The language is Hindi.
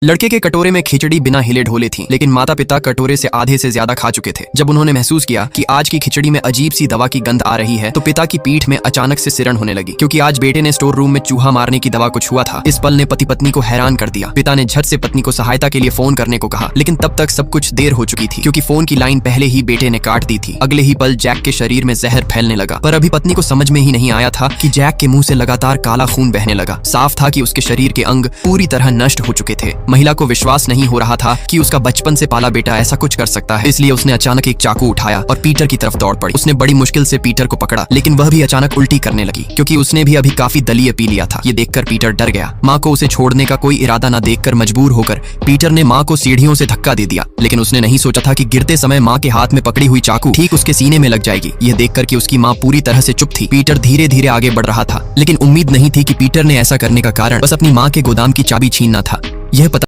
लड़के के कटोरे में खिचड़ी बिना हिले ढोले थी, लेकिन माता पिता कटोरे से आधे से ज्यादा खा चुके थे। जब उन्होंने महसूस किया कि आज की खिचड़ी में अजीब सी दवा की गंध आ रही है, तो पिता की पीठ में अचानक से सिरन होने लगी, क्योंकि आज बेटे ने स्टोर रूम में चूहा मारने की दवा को छुआ था। इस पल ने पति पत्नी को हैरान कर दिया। पिता ने झट से पत्नी को सहायता के लिए फोन करने को कहा, लेकिन तब तक सब कुछ देर हो चुकी थी, क्योंकि फोन की लाइन पहले ही बेटे ने काट दी थी। अगले ही पल जैक के शरीर में जहर फैलने लगा, पर अभी पत्नी को समझ में ही नहीं आया था कि जैक के मुंह से लगातार काला खून बहने लगा। साफ था कि उसके शरीर के अंग पूरी तरह नष्ट हो चुके थे। महिला को विश्वास नहीं हो रहा था कि उसका बचपन से पाला बेटा ऐसा कुछ कर सकता है, इसलिए उसने अचानक एक चाकू उठाया और पीटर की तरफ दौड़ पड़ी। उसने बड़ी मुश्किल से पीटर को पकड़ा, लेकिन वह भी अचानक उल्टी करने लगी, क्योंकि उसने भी अभी काफी दलिया पी लिया था। ये देखकर पीटर डर गया। माँ को उसे छोड़ने का कोई इरादा न देखकर मजबूर होकर पीटर ने माँ को सीढ़ियों से धक्का दे दिया, लेकिन उसने नहीं सोचा था कि गिरते समय माँ के हाथ में पकड़ी हुई चाकू ठीक उसके सीने में लग जाएगी। यह देखकर कि उसकी माँ पूरी तरह से चुप थी, पीटर धीरे धीरे आगे बढ़ रहा था, लेकिन उम्मीद नहीं थी कि पीटर ने ऐसा करने का कारण बस अपनी माँ के गोदाम की चाबी छीनना था। यह पता